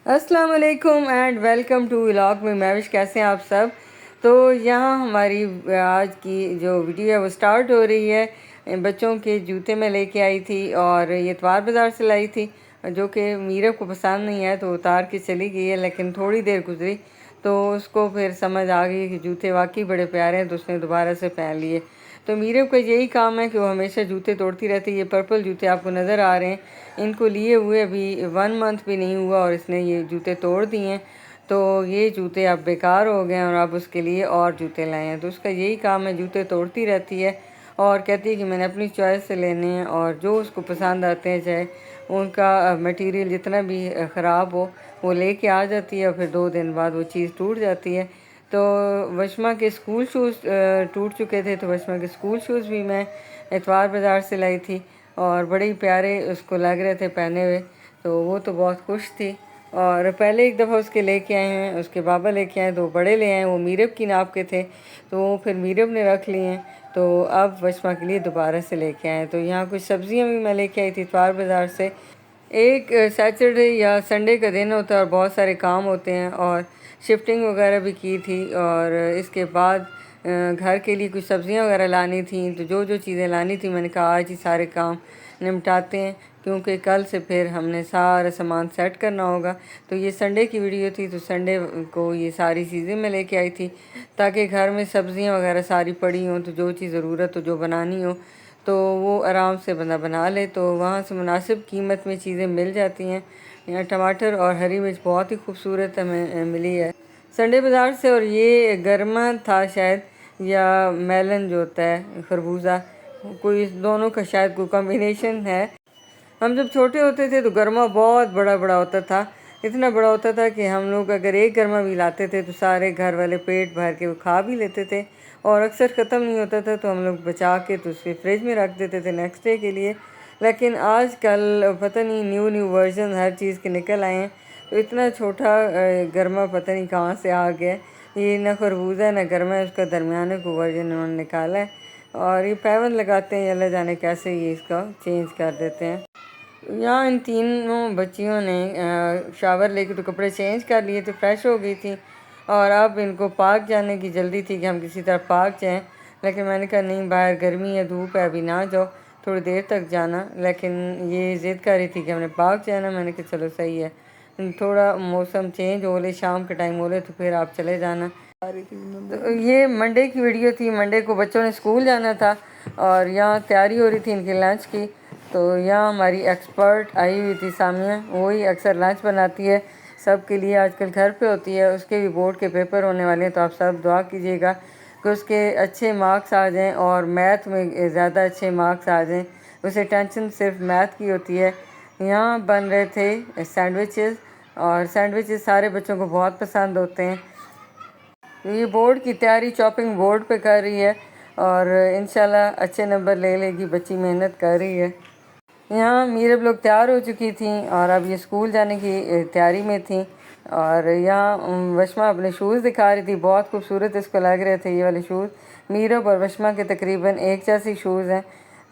अस्सलाम वालेकुम and welcome to vlog में मैविश। कैसे हैं आप सब। तो यहाँ हमारी आज की जो वीडियो है वो स्टार्ट हो रही है। बच्चों के जूते में लेके आई थी और ये इतवार बाज़ार से लाई थी, जो कि मीरा को पसंद नहीं है तो उतार के चली गई है। लेकिन थोड़ी देर गुजरी तो उसको फिर समझ आ गई कि जूते वाकई बड़े प्यारे हैं, तो उसने दोबारा से पहन लिए। तो मीरा का यही काम है कि वो हमेशा जूते तोड़ती रहती है। ये पर्पल जूते आपको नज़र आ रहे हैं, इनको लिए हुए अभी 1 मंथ भी नहीं हुआ और इसने ये जूते तोड़ दिए हैं। तो ये जूते अब बेकार हो गए हैं और अब उसके लिए और जूते लाए हैं। तो उसका यही काम है, जूते तोड़ती रहती है और कहती है कि मैंने अपनी चॉइस से लेने हैं और जो उसको पसंद आते हैं, चाहे उनका मटेरियल जितना भी ख़राब हो वो लेके आ जाती है और फिर 2 दिन बाद वो चीज़ टूट जाती है। तो वशमा के स्कूल शूज़ टूट चुके थे, तो वशमा के स्कूल शूज़ भी मैं इतवार बाज़ार से लाई थी और बड़े ही प्यारे उसको लग रहे थे पहने हुए। तो वो तो बहुत खुश थी। और पहले एक दफ़ा उसके लेके आए हैं, उसके बाबा लेके आए, तो बड़े ले आए, वो मीरब की नाप के थे, तो फिर मीरब ने रख लिए हैं। तो अब वशमा के लिए दोबारा से लेके आए। तो यहाँ कुछ सब्ज़ियाँ भी मैं लेके आई थी इतवार बाज़ार से। एक सैटरडे या संडे का दिन होता है और बहुत सारे काम होते हैं और शिफ्टिंग वगैरह भी की थी और इसके बाद घर के लिए कुछ सब्ज़ियाँ वगैरह लानी थी। तो जो जो चीज़ें लानी थी मैंने कहा आज ही सारे काम निपटाते हैं, क्योंकि कल से फिर हमने सारा सामान सेट करना होगा। तो ये संडे की वीडियो थी, तो संडे को ये सारी चीज़ें मैं लेके आई थी ताकि घर में सब्ज़ियाँ वगैरह सारी पड़ी हों, तो जो चीज़ ज़रूरत हो, जो बनानी हो, तो वो आराम से बंदा बना ले। तो वहाँ से मुनासिब कीमत में चीज़ें मिल जाती हैं। यहाँ टमाटर और हरी मिर्च बहुत ही खूबसूरत हमें मिली है संडे बाज़ार से। और ये गर्मा था शायद, या मेलन जो होता है खरबूजा, कोई इस दोनों का शायद कोई कॉम्बिनेशन है। हम जब छोटे होते थे तो गरमा बहुत बड़ा बड़ा होता था, इतना बड़ा होता था कि हम लोग अगर एक गरमा भी लाते थे तो सारे घर वाले पेट भर के वो खा भी लेते थे और अक्सर ख़त्म नहीं होता था, तो हम लोग बचा के तो उसके फ्रिज में रख देते थे नेक्स्ट डे के लिए। लेकिन आजकल पता नहीं न्यू न्यू वर्जन हर चीज़ के निकल आए हैं, तो इतना छोटा गरमा पता नहीं कहाँ से आ गया। ये ना खरबूजा ना गरमा है, उसका दरमियाने को वर्जन उन्होंने निकाला है और ये पैबंद लगाते हैं, अल्लाह जाने कैसे ये इसका चेंज कर देते हैं। यहाँ इन तीनों बच्चियों ने शावर लेके तो कपड़े चेंज कर लिए थे, फ्रेश हो गई थी और अब इनको पार्क जाने की जल्दी थी कि हम किसी तरह पार्क जाएं। लेकिन मैंने कहा नहीं, बाहर गर्मी है, धूप है, अभी ना जाओ, थोड़ी देर तक जाना। लेकिन ये ज़िद कर रही थी कि हमने पार्क जाना। मैंने कहा चलो सही है, थोड़ा मौसम चेंज हो ले, शाम के टाइम हो ले तो फिर आप चले जाना। तो ये मंडे की वीडियो थी। मंडे को बच्चों ने स्कूल जाना था और यहाँ तैयारी हो रही थी इनके लंच की। तो यहाँ हमारी एक्सपर्ट आई हुई थी सामिया, वही अक्सर लंच बनाती है सब के लिए, आजकल घर पे होती है। उसके भी बोर्ड के पेपर होने वाले हैं, तो आप सब दुआ कीजिएगा कि उसके अच्छे मार्क्स आ जाएं और मैथ में ज़्यादा अच्छे मार्क्स आ जाएं। उसे टेंशन सिर्फ मैथ की होती है। यहाँ बन रहे थे सैंडविचेस और सैंडविचेस सारे बच्चों को बहुत पसंद होते हैं। ये बोर्ड की तैयारी चॉपिंग बोर्ड पे कर रही है और इंशाल्लाह अच्छे नंबर ले लेगी, बच्ची मेहनत कर रही है। यहाँ मीरब लोग तैयार हो चुकी थी और अब ये स्कूल जाने की तैयारी में थी। और यहाँ वशमा अपने शूज़ दिखा रही थी, बहुत खूबसूरत इसको लग रहे थे ये वाले शूज़। मीरब और वशमा के तकरीबन एक जैसी शूज़ हैं।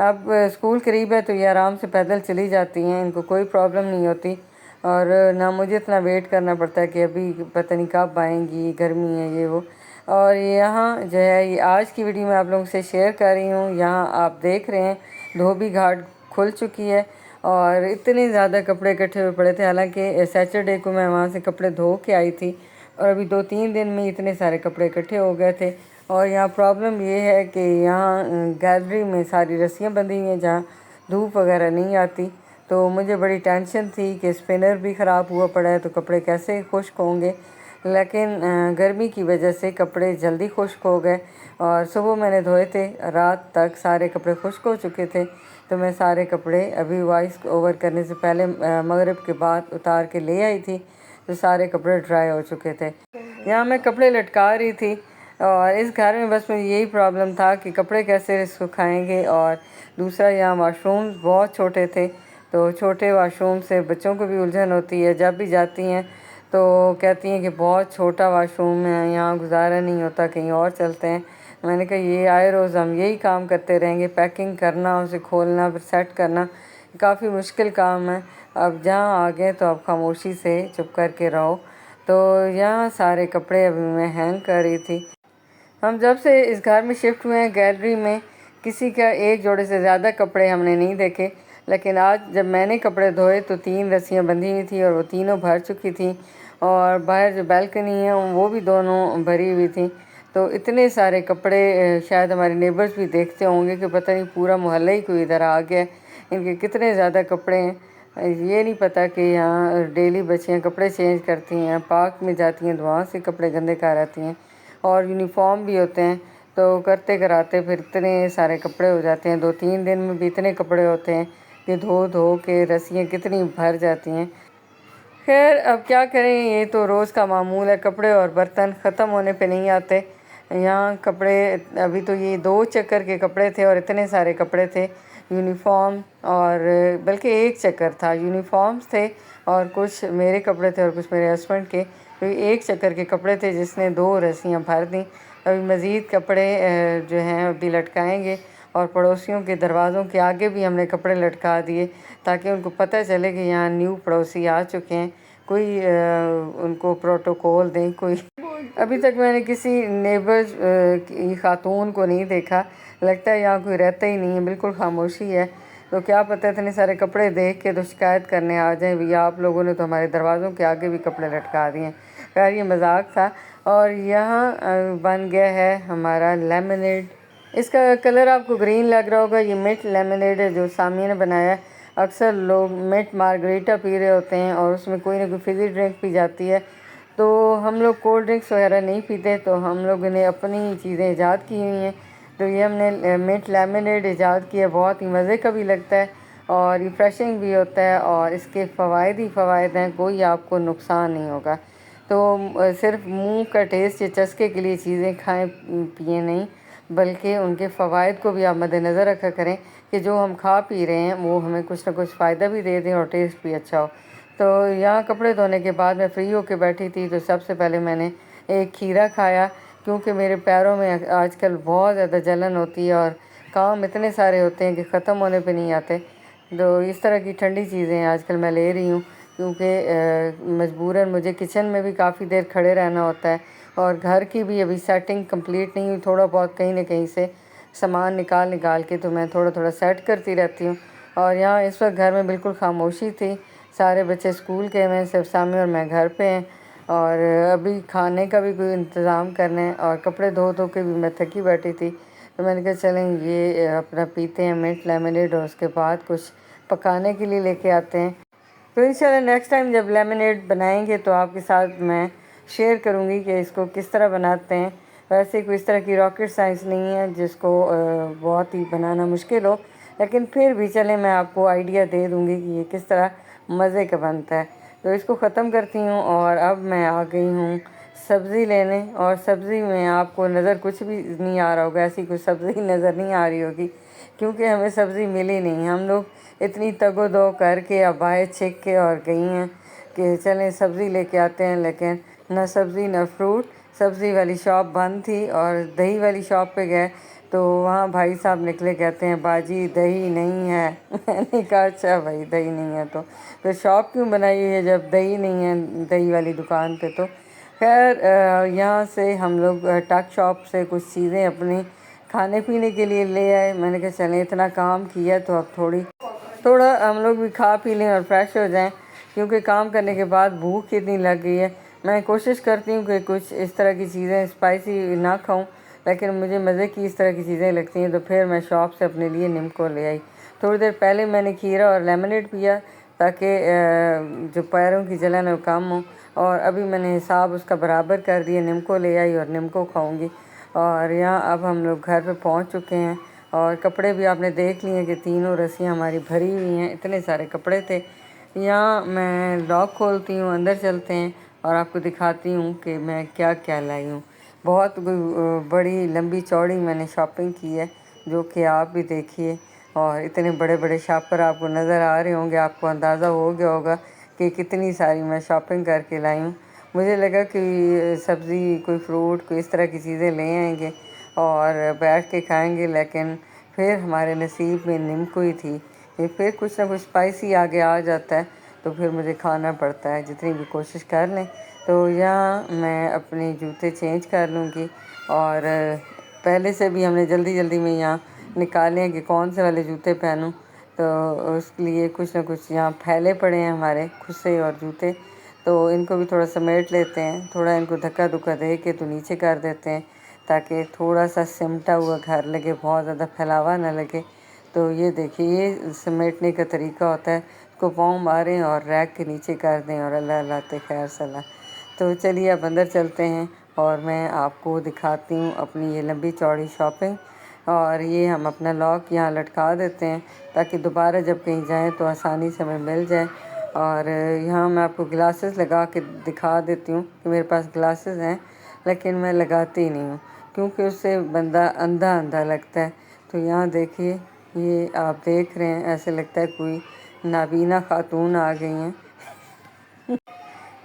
अब स्कूल करीब है तो ये आराम से पैदल चली जाती हैं, इनको कोई प्रॉब्लम नहीं होती और ना मुझे इतना वेट करना पड़ता है कि अभी पता नहीं कब आएंगी, गर्मी है ये वो। और यहाँ जो है ये आज की वीडियो मैं आप लोगों से शेयर कर रही हूँ। यहाँ आप देख रहे हैं धोबी घाट खुल चुकी है और इतने ज़्यादा कपड़े इकट्ठे हुए पड़े थे। हालांकि सैटरडे को मैं वहाँ से कपड़े धो के आई थी और अभी 2-3 दिन में इतने सारे कपड़े इकट्ठे हो गए थे। और यहाँ प्रॉब्लम ये है कि यहाँ गैलरी में सारी रस्सियाँ बंधी हुई हैं जहाँ धूप वगैरह नहीं आती। तो मुझे बड़ी टेंशन थी कि स्पिनर भी ख़राब हुआ पड़ा है तो कपड़े कैसे खुश्क होंगे। लेकिन गर्मी की वजह से कपड़े जल्दी खुश्क हो गए और सुबह मैंने धोए थे, रात तक सारे कपड़े खुश्क हो चुके थे। तो मैं सारे कपड़े अभी वॉइस ओवर करने से पहले मगरिब के बाद उतार के ले आई थी, तो सारे कपड़े ड्राई हो चुके थे। यहाँ मैं कपड़े लटका रही थी और इस घर में बस मुझे यही प्रॉब्लम था कि कपड़े कैसे सुखाएंगे। और दूसरा यहाँ वाशरूम बहुत छोटे थे, तो छोटे वाशरूम से बच्चों को भी उलझन होती है। जब भी जाती हैं तो कहती हैं कि बहुत छोटा वाशरूम है, यहाँ गुजारा नहीं होता, कहीं और चलते हैं। मैंने कहा ये आए रोज़ हम यही काम करते रहेंगे, पैकिंग करना, उसे खोलना, फिर सेट करना, काफ़ी मुश्किल काम है। अब जहाँ आ गए तो अब खामोशी से चुप करके रहो। तो यहाँ सारे कपड़े अभी मैं हैंग कर रही थी। हम जब से इस घर में शिफ्ट हुए हैं, गैलरी में किसी का एक जोड़े से ज़्यादा कपड़े हमने नहीं देखे, लेकिन आज जब मैंने कपड़े धोए तो 3 रस्सियाँ बंधी हुई थी और वो तीनों भर चुकी थी, और बाहर जो बालकनी है वो भी दोनों भरी हुई थी। तो इतने सारे कपड़े शायद हमारे नेबर्स भी देखते होंगे कि पता नहीं पूरा मोहल्ला ही कोई इधर आ गया, इनके कितने ज़्यादा कपड़े हैं। ये नहीं पता कि यहाँ डेली बच्चियाँ कपड़े चेंज करती हैं, पार्क में जाती हैं, वहाँ से कपड़े गंदे कर आती हैं, और यूनिफॉर्म भी होते हैं। तो करते कराते फिर इतने सारे कपड़े हो जाते हैं, 2-3 दिन में भी इतने कपड़े होते हैं कि धो धो के रस्सियाँ कितनी भर जाती हैं। खैर अब क्या करें, ये तो रोज़ का मामूल है। कपड़े और बर्तन ख़त्म होने पे नहीं आते। यहाँ कपड़े अभी तो ये 2 चक्कर के कपड़े थे और इतने सारे कपड़े थे, यूनिफॉर्म, और बल्कि 1 चक्कर था, यूनिफॉर्म्स थे और कुछ मेरे कपड़े थे और कुछ मेरे हस्बैंड के। तो 1 चक्कर के कपड़े थे जिसने 2 रस्सियाँ भर दी। अभी मज़ीद कपड़े जो हैं अभी लटकाएँगे, और पड़ोसियों के दरवाज़ों के आगे भी हमने कपड़े लटका दिए ताकि उनको पता चले कि यहाँ न्यू पड़ोसी आ चुके हैं, कोई उनको प्रोटोकॉल दें कोई। अभी तक मैंने किसी नेबर्स की खातून को नहीं देखा, लगता है यहाँ कोई रहता ही नहीं है, बिल्कुल खामोशी है। तो क्या पता इतने सारे कपड़े देख के तो शिकायत करने आ जाएं, भैया आप लोगों ने तो हमारे दरवाज़ों के आगे भी कपड़े लटका दिए। खैर ये मजाक था। और यहाँ बन गया है हमारा लेमनेड। इसका कलर आपको ग्रीन लग रहा होगा, ये मिंट लेमनेड है जो सामिया ने बनाया है। अक्सर लोग मिंट मार्गरीटा पी रहे होते हैं और उसमें कोई ना कोई फिज़ी ड्रिंक पी जाती है। तो हम लोग कोल्ड ड्रिंक्स वगैरह नहीं पीते, तो हम लोगों ने अपनी चीज़ें ईजाद की हुई हैं। तो ये हमने मिंट लेमनेड ईजाद किया, बहुत ही मज़े का भी लगता है और रिफ़्रेशिंग भी होता है, और इसके फ़वाइद ही फ़वाइद हैं, कोई आपको नुकसान नहीं होगा। तो सिर्फ मुंह का टेस्ट या चस्के के लिए चीज़ें खाएं पिए नहीं, बल्कि उनके फ़वाइद को भी आप मद्देनज़र रखा करें कि जो हम खा पी रहे हैं वो हमें कुछ ना कुछ फ़ायदा भी दे दें और टेस्ट भी अच्छा हो। तो यहाँ कपड़े धोने के बाद मैं फ़्री होकर बैठी थी, तो सबसे पहले मैंने एक खीरा खाया, क्योंकि मेरे पैरों में आजकल बहुत ज़्यादा जलन होती है और काम इतने सारे होते हैं कि ख़त्म होने पे नहीं आते। तो इस तरह की ठंडी चीज़ें आजकल मैं ले रही हूँ, क्योंकि मजबूरन मुझे किचन में भी काफ़ी देर खड़े रहना होता है, और घर की भी अभी सेटिंग कंप्लीट नहीं हुई, थोड़ा बहुत कहीं ना कहीं से सामान निकाल के तो मैं थोड़ा थोड़ा सेट करती रहती हूँ। और यहाँ इस वक्त घर में बिल्कुल खामोशी थी, सारे बच्चे स्कूल गए हुए हैं, सिर्फ सामी और मैं घर पे हैं, और अभी खाने का भी कोई इंतज़ाम करना है, और कपड़े धो धो के भी मैं थकी बैठी थी। तो मैंने कहा चलें ये अपना पीते हैं मिंट लेमनेड, और उसके बाद कुछ पकाने के लिए लेके आते हैं। तो इंशाल्लाह नेक्स्ट टाइम जब लेमनेड बनाएंगे तो आपके साथ मैं शेयर करूंगी कि इसको किस तरह बनाते हैं। वैसे कोई इस तरह की रॉकेट साइंस नहीं है जिसको बहुत ही बनाना मुश्किल हो, लेकिन फिर भी चलें मैं आपको आइडिया दे दूंगी कि ये किस तरह मज़े का बनता है। तो इसको ख़त्म करती हूँ, और अब मैं आ गई हूँ सब्ज़ी लेने, और सब्ज़ी में आपको नज़र कुछ भी नहीं आ रहा होगा, ऐसी कोई सब्ज़ी नज़र नहीं आ रही होगी, क्योंकि हमें सब्ज़ी मिली नहीं। हम लोग इतनी तगो-दो करके अब आए छिक के और गई हैं कि चलें सब्ज़ी लेके आते हैं, लेकिन ना सब्ज़ी ना फ्रूट। सब्ज़ी वाली शॉप बंद थी, और दही वाली शॉप पे गए तो वहाँ भाई साहब निकले, कहते हैं बाजी दही नहीं है। मैंने कहा अच्छा भाई दही नहीं है तो शॉप क्यों बनाई हुई है जब दही नहीं है दही वाली दुकान पे। तो खैर यहाँ से हम लोग टक शॉप से कुछ चीज़ें अपनी खाने पीने के लिए ले आए। मैंने कहा चलें इतना काम किया तो अब थोड़ा हम लोग भी खा पी लें और फ्रेश हो जाएं, क्योंकि काम करने के बाद भूख इतनी लग गई है। मैं कोशिश करती हूँ कि कुछ इस तरह की चीज़ें स्पाइसी ना खाऊं, लेकिन मुझे मज़े की इस तरह की चीज़ें लगती हैं। तो फिर मैं शॉप से अपने लिए निम्को ले आई। थोड़ी देर पहले मैंने खीरा और लेमनेड पिया ताकि जो पैरों की जलन है वो कम हो, और अभी मैंने हिसाब उसका बराबर कर दिया, निम्को ले आई और निम्को खाऊँगी। और यहाँ अब हम लोग घर पर पहुँच चुके हैं, और कपड़े भी आपने देख लिए कि तीनों रस्सियाँ हमारी भरी हुई हैं, इतने सारे कपड़े थे। यहाँ मैं लॉक खोलती हूँ, अंदर चलते हैं और आपको दिखाती हूँ कि मैं क्या क्या लाई हूँ। बहुत बड़ी लंबी चौड़ी मैंने शॉपिंग की है, जो कि आप भी देखिए। और इतने बड़े बड़े शॉपर आपको नज़र आ रहे होंगे, आपको अंदाज़ा हो गया होगा कि कितनी सारी मैं शॉपिंग करके लाई हूँ। मुझे लगा कि सब्ज़ी कोई फ्रूट कोई इस तरह की चीज़ें ले आएंगे और बैठ के खाएंगे, लेकिन फिर हमारे नसीब में निम्को ही थी, ये फिर कुछ ना कुछ स्पाइसी आगे आ जाता है, तो फिर मुझे खाना पड़ता है जितनी भी कोशिश कर लें। तो यहाँ मैं अपने जूते चेंज कर लूँगी, और पहले से भी हमने जल्दी जल्दी में यहाँ निकाले हैं कि कौन से वाले जूते पहनूँ। तो उसके लिए कुछ ना कुछ यहाँ फैले पड़े हैं हमारे खुसे और जूते, तो इनको भी थोड़ा समेट लेते हैं, थोड़ा इनको धक्का धुक्का दे के तो नीचे कर देते हैं ताकि थोड़ा सा सिमटा हुआ घर लगे, बहुत ज़्यादा फैलावा ना लगे। तो ये देखिए, ये समेटने का तरीका होता है। इसको पाँव मारें और रैक के नीचे कर दें और अल्लाह अल्लाह ते खैर सलाह। तो चलिए अब अंदर चलते हैं और मैं आपको दिखाती हूँ अपनी ये लंबी चौड़ी शॉपिंग। और ये हम अपना लॉक यहाँ लटका देते हैं ताकि दोबारा जब कहीं जाएं तो आसानी से हमें मिल जाए। और यहाँ मैं आपको ग्लासेस लगा के दिखा देती हूँ कि मेरे पास ग्लासेस हैं, लेकिन मैं लगाती नहीं हूँ क्योंकि उससे बंदा अंधा अंधा लगता है। तो यहाँ देखिए, ये आप देख रहे हैं, ऐसे लगता है कोई नाबीना खातून आ गई हैं।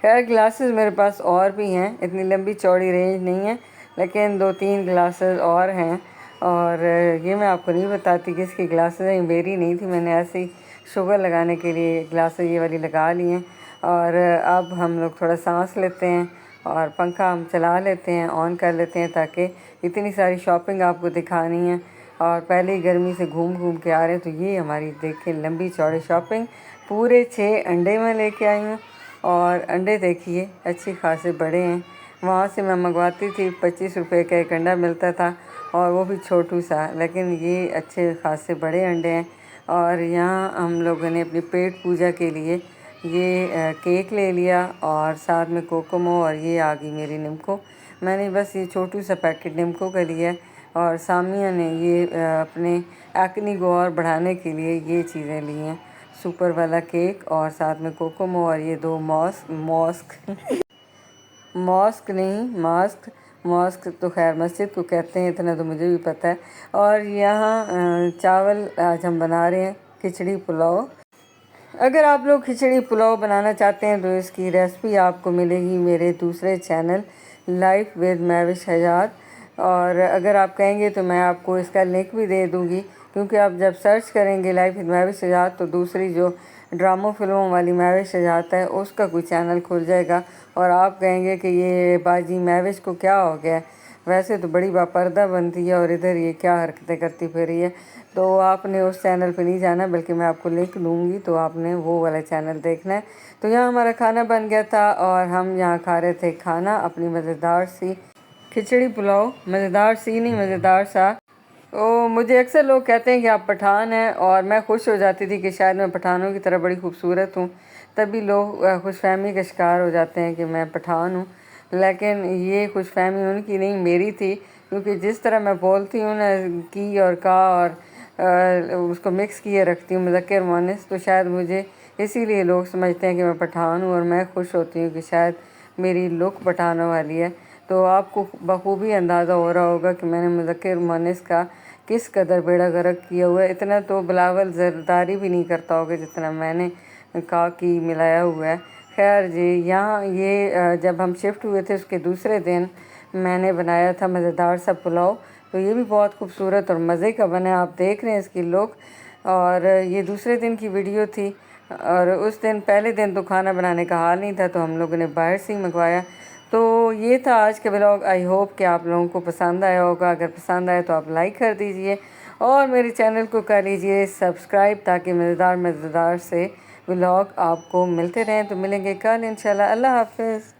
खैर ग्लासेस मेरे पास और भी हैं, इतनी लंबी चौड़ी रेंज नहीं है, लेकिन 2-3 ग्लासेस और हैं। और ये मैं आपको नहीं बताती किसकी ग्लासेस हैं, मेरी नहीं थी, मैंने ऐसे ही शुगर लगाने के लिए ग्लासेस ये वाली लगा ली हैं। और अब हम लोग थोड़ा सांस लेते हैं और पंखा हम चला लेते हैं, ऑन कर लेते हैं, ताकि इतनी सारी शॉपिंग आपको दिखानी है और पहले ही गर्मी से घूम घूम के आ रहे हैं। तो ये हमारी देखें लंबी चौड़ी शॉपिंग, पूरे 6 अंडे मैं लेके आई हूँ। और अंडे देखिए अच्छे खासे बड़े हैं, वहाँ से मैं मंगवाती थी 25 रुपये का एक अंडा मिलता था, और वो भी छोटू सा, लेकिन ये अच्छे खासे बड़े अंडे हैं। और यहाँ हम लोगों ने अपनी पेट पूजा के लिए ये केक ले लिया और साथ में कोकोमो, और ये आ गई मेरी निम्को। मैंने बस ये छोटू सा पैकेट निम्को का लिया, और सामिया ने ये अपने एक्ने को और बढ़ाने के लिए ये चीज़ें ली हैं, सुपर वाला केक और साथ में कोकोमो, और ये 2 मॉस्क नहीं मास्क, मॉस्क तो खैर मस्जिद को कहते हैं, इतना तो मुझे भी पता है। और यहाँ चावल आज हम बना रहे हैं खिचड़ी पुलाव। अगर आप लोग खिचड़ी पुलाव बनाना चाहते हैं तो इसकी रेसिपी आपको मिलेगी मेरे दूसरे चैनल लाइफ विद महविश हयात। और अगर आप कहेंगे तो मैं आपको इसका लिंक भी दे दूँगी, क्योंकि आप जब सर्च करेंगे लाइफ विद महविश हयात तो दूसरी जो ड्रामों फिल्मों वाली महविश हयात है उसका कोई चैनल खुल जाएगा, और आप कहेंगे कि ये बाजी महविश को क्या हो गया, वैसे तो बड़ी बापर्दा बनती है और इधर ये क्या हरकतें करती फिर रही है। तो आपने उस चैनल पे नहीं जाना, बल्कि मैं आपको लिंक दूँगी, तो आपने वो वाला चैनल देखना है। तो यहाँ हमारा खाना बन गया था और हम यहाँ खा रहे थे खाना, अपनी मज़ेदार सी खिचड़ी पुलाव, मज़ेदार सी नहीं मज़ेदार सा। तो मुझे अक्सर लोग कहते हैं कि आप पठान हैं, और मैं खुश हो जाती थी कि शायद मैं पठानों की तरह बड़ी खूबसूरत हूँ, तभी लोग खुशफहमी का शिकार हो जाते हैं कि मैं पठान हूँ। लेकिन ये खुशफहमी उनकी नहीं मेरी थी, क्योंकि जिस तरह मैं बोलती हूँ ना, की और का और उसको मिक्स किए रखती हूँ मुज़क्कर मुअन्नस, तो शायद मुझे इसीलिए लोग समझते हैं कि मैं पठान हूँ, और मैं खुश होती हूँ कि शायद मेरी लुक पठानों वाली है। तो आपको बखूबी अंदाज़ा हो रहा होगा कि मैंने मुज़क्कर मुअन्नस का किस कदर बेड़ा गर्क किया हुआ है। इतना तो बिलावल ज़रदारी भी नहीं करता होगा जितना मैंने का की मिलाया हुआ है। खैर जी, यहाँ ये जब हम शिफ्ट हुए थे उसके दूसरे दिन मैंने बनाया था मज़ेदार सा पुलाव, तो ये भी बहुत खूबसूरत और मज़े का बना, आप देख रहे हैं इसकी लुक। और ये दूसरे दिन की वीडियो थी, और उस दिन पहले दिन तो खाना बनाने का हाल नहीं था, तो हम लोगों ने बाहर से ही मंगवाया। तो ये था आज का व्लॉग। आई होप कि आप लोगों को पसंद आया होगा। अगर पसंद आए तो आप लाइक कर दीजिए और मेरे चैनल को कर लीजिए सब्सक्राइब, ताकि मज़ेदार मज़ेदार से व्लॉग आपको मिलते रहें। तो मिलेंगे कल इंशाल्लाह। अल्लाह हाफ़िज़।